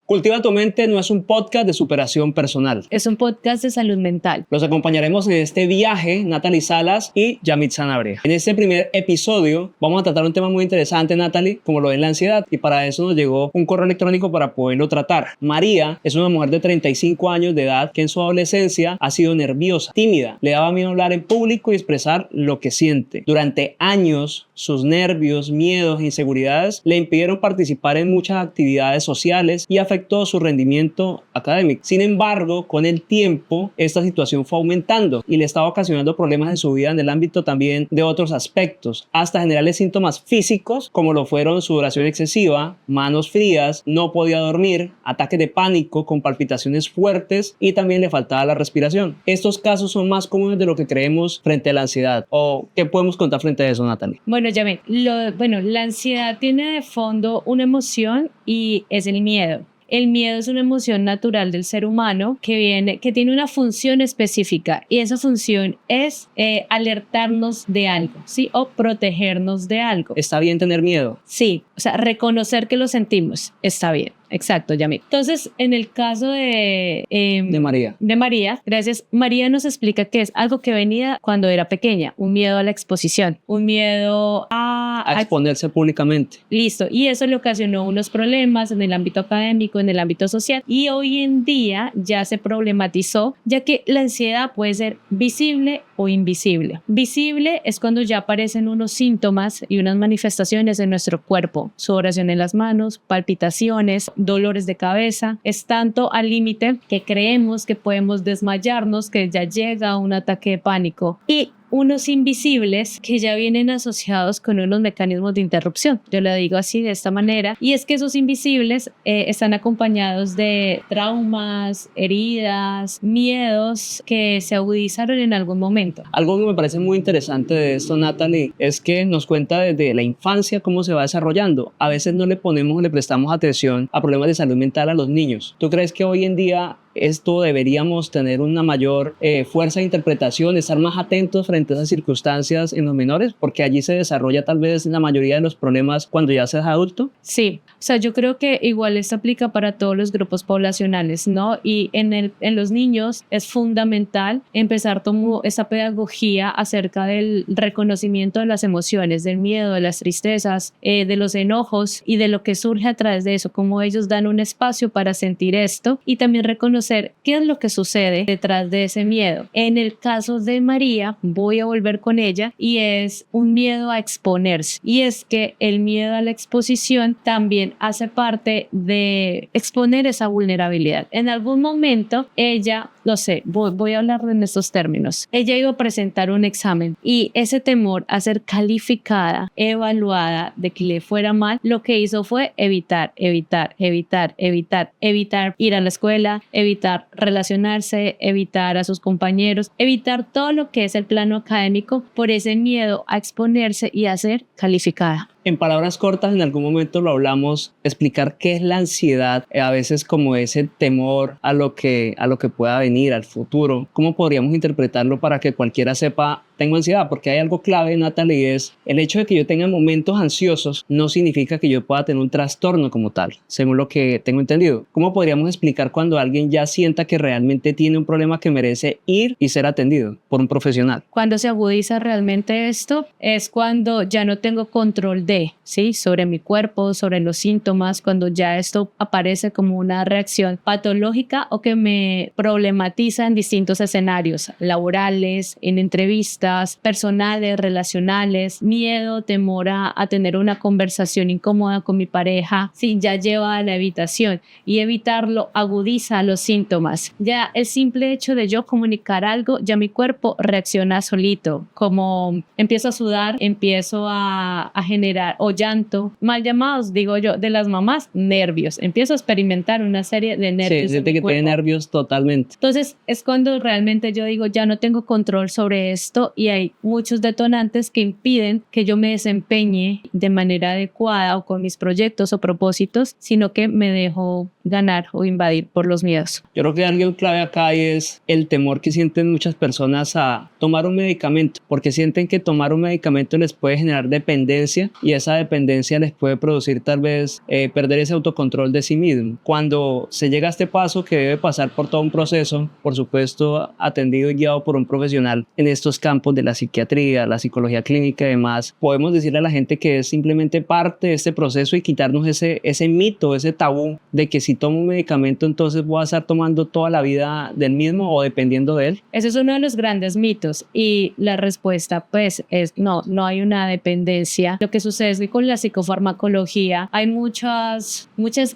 Cultiva tu mente no es un podcast de superación personal. Es un podcast de salud mental. Los acompañaremos en este viaje Natalie Salas y Yamit Sanabria. En este primer episodio vamos a tratar un tema muy interesante, Natalie, como lo es la ansiedad, y para eso nos llegó un correo electrónico para poderlo tratar. María es una mujer de 35 años de edad que en su adolescencia ha sido nerviosa, tímida, le daba miedo hablar en público y expresar lo que siente. Durante años, sus nervios, miedos e inseguridades le impidieron participar en muchas actividades sociales y afectó su rendimiento académico. Sin embargo, con el tiempo, esta situación fue aumentando y le estaba ocasionando problemas en su vida en el ámbito también de otros aspectos, hasta generarle síntomas físicos como lo fueron sudoración excesiva, manos frías, no podía dormir, ataques de pánico con palpitaciones fuertes y también le faltaba la respiración. Estos casos son más comunes de lo que creemos frente a la ansiedad. ¿O qué podemos contar frente a eso, Natalie? Bueno, Yamit, la ansiedad tiene de fondo una emoción y es el miedo. El miedo es una emoción natural del ser humano que tiene una función específica y esa función es alertarnos de algo, ¿sí? O protegernos de algo. ¿Está bien tener miedo? Sí, o sea, reconocer que lo sentimos está bien. Exacto, Yamit. Entonces, en el caso de María. De María, gracias. María nos explica que es algo que venía cuando era pequeña, un miedo a la exposición, un miedo a exponerse públicamente. Listo. Y eso le ocasionó unos problemas en el ámbito académico, en el ámbito social. Y hoy en día ya se problematizó, ya que la ansiedad puede ser visible o invisible. Visible es cuando ya aparecen unos síntomas y unas manifestaciones en nuestro cuerpo, sudoración en las manos, palpitaciones, dolores de cabeza. Es tanto al límite que creemos que podemos desmayarnos, que ya llega un ataque de pánico. Y unos invisibles que ya vienen asociados con unos mecanismos de interrupción. Yo lo digo así, de esta manera, y es que esos invisibles están acompañados de traumas, heridas, miedos que se agudizaron en algún momento. Algo que me parece muy interesante de esto, Natalie, es que nos cuenta desde la infancia cómo se va desarrollando. A veces no le prestamos atención a problemas de salud mental a los niños. ¿Tú crees que hoy en día esto deberíamos tener una mayor fuerza de interpretación, estar más atentos frente a esas circunstancias en los menores? Porque allí se desarrolla tal vez la mayoría de los problemas cuando ya seas adulto. Sí, o sea, yo creo que igual esto aplica para todos los grupos poblacionales, ¿no? Y en los niños es fundamental empezar como esa pedagogía acerca del reconocimiento de las emociones, del miedo, de las tristezas, de los enojos y de lo que surge a través de eso, cómo ellos dan un espacio para sentir esto y también reconocer qué es lo que sucede detrás de ese miedo. En el caso de María, voy a volver con ella y es un miedo a exponerse. Y es que el miedo a la exposición también hace parte de exponer esa vulnerabilidad. En algún momento ella, voy a hablar en estos términos. Ella iba a presentar un examen y ese temor a ser calificada, evaluada, de que le fuera mal, lo que hizo fue evitar ir a la escuela, evitar relacionarse, evitar a sus compañeros, evitar todo lo que es el plano académico por ese miedo a exponerse y a ser calificada. En palabras cortas, en algún momento lo hablamos, explicar qué es la ansiedad, a veces como ese temor a lo que pueda venir, al futuro. ¿Cómo podríamos interpretarlo para que cualquiera sepa, tengo ansiedad? Porque hay algo clave, Natalie, es el hecho de que yo tenga momentos ansiosos no significa que yo pueda tener un trastorno como tal, según lo que tengo entendido. ¿Cómo podríamos explicar cuando alguien ya sienta que realmente tiene un problema que merece ir y ser atendido por un profesional? Cuando se agudiza realmente esto es cuando ya no tengo control sobre mi cuerpo, sobre los síntomas, cuando ya esto aparece como una reacción patológica o que me problematiza en distintos escenarios laborales, en entrevistas, personales, relacionales, miedo, temor a tener una conversación incómoda con mi pareja, ya lleva a la evitación y evitarlo agudiza los síntomas. Ya el simple hecho de yo comunicar algo, ya mi cuerpo reacciona solito, como empiezo a sudar, empiezo a generar o llanto, mal llamados, digo yo, de las mamás, nervios. Empiezo a experimentar una serie de nervios. Sí, siente que tiene nervios totalmente. Entonces es cuando realmente yo digo, ya no tengo control sobre esto y hay muchos detonantes que impiden que yo me desempeñe de manera adecuada o con mis proyectos o propósitos, sino que me dejo ganar o invadir por los miedos. Yo creo que algo clave acá es el temor que sienten muchas personas a tomar un medicamento, porque sienten que tomar un medicamento les puede generar dependencia y esa dependencia les puede producir tal vez perder ese autocontrol de sí mismo. Cuando se llega a este paso que debe pasar por todo un proceso, por supuesto atendido y guiado por un profesional en estos campos de la psiquiatría, la psicología clínica y demás, podemos decirle a la gente que es simplemente parte de este proceso y quitarnos ese mito, ese tabú de que si tomo un medicamento entonces voy a estar tomando toda la vida del mismo o dependiendo de él. Ese es uno de los grandes mitos y la respuesta pues es no hay una dependencia. Lo que sucede es que con la psicofarmacología hay muchas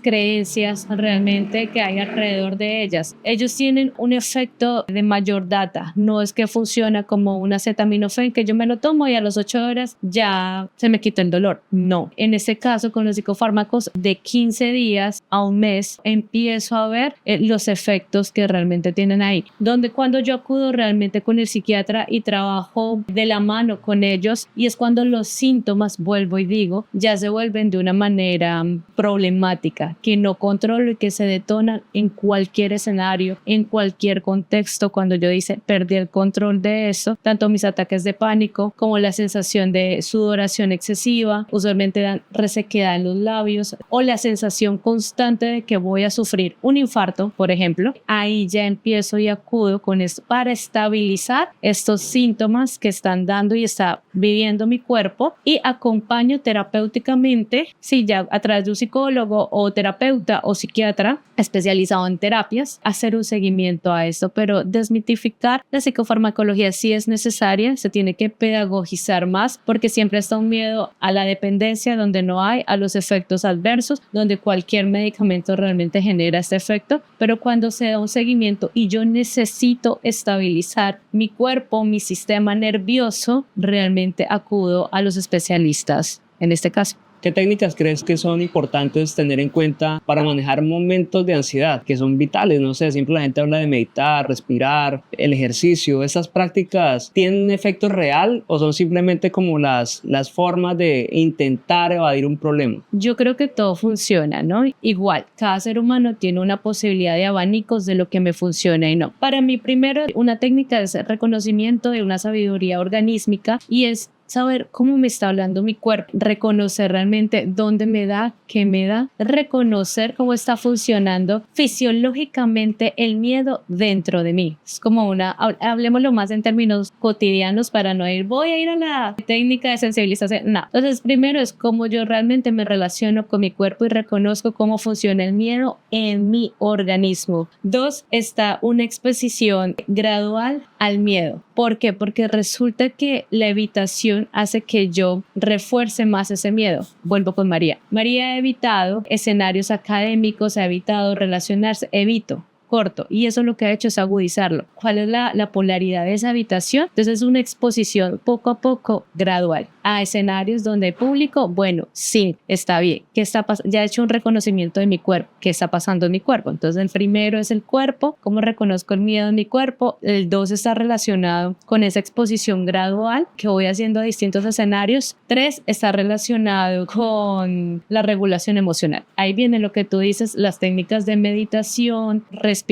creencias realmente que hay alrededor de ellas. Ellos tienen un efecto de mayor data, no es que funciona como un acetaminofén que yo me lo tomo y a las 8 horas ya se me quita el dolor. No, en este caso con los psicofármacos de 15 días a un mes empiezo a ver los efectos que realmente tienen ahí, donde cuando yo acudo realmente con el psiquiatra y trabajo de la mano con ellos y es cuando los síntomas, vuelvo y digo, ya se vuelven de una manera problemática, que no controlo y que se detonan en cualquier escenario, en cualquier contexto. Cuando yo dice perdí el control de eso, tanto mis ataques de pánico como la sensación de sudoración excesiva, usualmente dan resequedad en los labios o la sensación constante de que voy a sufrir un infarto, por ejemplo, ahí ya empiezo y acudo con esto para estabilizar estos síntomas que están dando y está viviendo mi cuerpo y acompaño terapéuticamente, si ya a través de un psicólogo o terapeuta o psiquiatra especializado en terapias, hacer un seguimiento a esto, pero desmitificar la psicofarmacología sí es necesaria, se tiene que pedagogizar más porque siempre está un miedo a la dependencia donde no hay, a los efectos adversos, donde cualquier medicamento realmente genera este efecto, pero cuando se da un seguimiento y yo necesito estabilizar mi cuerpo, mi sistema nervioso, realmente acudo a los especialistas en este caso. ¿Qué técnicas crees que son importantes tener en cuenta para manejar momentos de ansiedad que son vitales? No sé, siempre la gente habla de meditar, respirar, el ejercicio. ¿Esas prácticas tienen un efecto real o son simplemente como las formas de intentar evadir un problema? Yo creo que todo funciona, ¿no? Igual, cada ser humano tiene una posibilidad de abanicos de lo que me funciona y no. Para mí, primero, una técnica es el reconocimiento de una sabiduría organísmica y es saber cómo me está hablando mi cuerpo, reconocer realmente dónde me da, qué me da, reconocer cómo está funcionando fisiológicamente el miedo dentro de mí. Es como hablemoslo más en términos cotidianos para no voy a ir a la técnica de sensibilización, no. Entonces, primero es cómo yo realmente me relaciono con mi cuerpo y reconozco cómo funciona el miedo en mi organismo. 2, está una exposición gradual al miedo. ¿Por qué? Porque resulta que la evitación hace que yo refuerce más ese miedo. Vuelvo con María. María ha evitado escenarios académicos, ha evitado relacionarse, evito. Corto, y eso lo que ha hecho es agudizarlo. ¿Cuál es la polaridad de esa habitación? Entonces es una exposición poco a poco gradual a escenarios donde hay público. Bueno, sí, está bien. ¿Qué está pasando? Ya he hecho un reconocimiento de mi cuerpo. ¿Qué está pasando en mi cuerpo? Entonces el primero es el cuerpo, cómo reconozco el miedo en mi cuerpo. El 2 está relacionado con esa exposición gradual que voy haciendo a distintos escenarios. 3 está relacionado con la regulación emocional. Ahí viene lo que tú dices, las técnicas de meditación, respiración.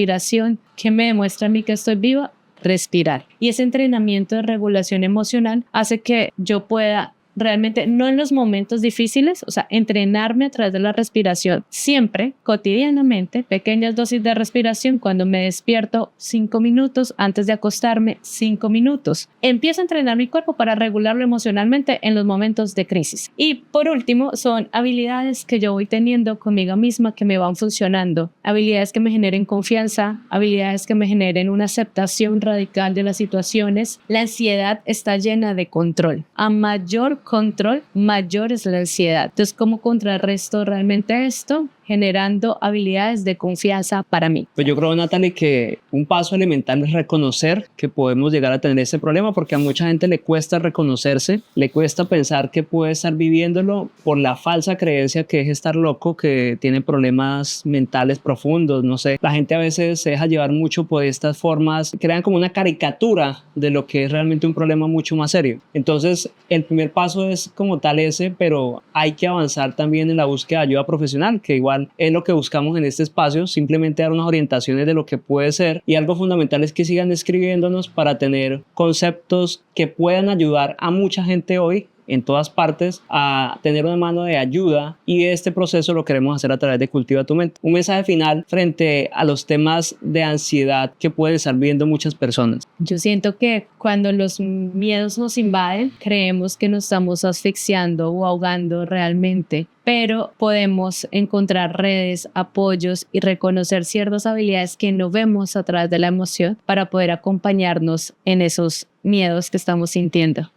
¿Qué me demuestra a mí que estoy viva? Respirar. Y ese entrenamiento de regulación emocional hace que yo pueda realmente, no en los momentos difíciles, o sea, entrenarme a través de la respiración, siempre, cotidianamente, pequeñas dosis de respiración, cuando me despierto 5 minutos, antes de acostarme 5 minutos. Empiezo a entrenar mi cuerpo para regularlo emocionalmente en los momentos de crisis. Y por último, son habilidades que yo voy teniendo conmigo misma que me van funcionando, habilidades que me generen confianza, habilidades que me generen una aceptación radical de las situaciones. La ansiedad está llena de control. A mayor control, mayor es la ansiedad. Entonces, ¿cómo contrarresto realmente esto? generando habilidades de confianza para mí. Pues yo creo, Natalie, que un paso elemental es reconocer que podemos llegar a tener ese problema, porque a mucha gente le cuesta reconocerse, le cuesta pensar que puede estar viviéndolo por la falsa creencia que es estar loco, que tiene problemas mentales profundos, no sé. La gente a veces se deja llevar mucho por estas formas, crean como una caricatura de lo que es realmente un problema mucho más serio. Entonces, el primer paso es como tal ese, pero hay que avanzar también en la búsqueda de ayuda profesional, que igual es lo que buscamos en este espacio, simplemente dar unas orientaciones de lo que puede ser, y algo fundamental es que sigan escribiéndonos para tener conceptos que puedan ayudar a mucha gente hoy en todas partes a tener una mano de ayuda, y este proceso lo queremos hacer a través de Cultiva tu Mente. Un mensaje final frente a los temas de ansiedad que pueden estar viviendo muchas personas. Yo siento que cuando los miedos nos invaden, creemos que nos estamos asfixiando o ahogando realmente, pero podemos encontrar redes, apoyos y reconocer ciertas habilidades que no vemos a través de la emoción para poder acompañarnos en esos miedos que estamos sintiendo.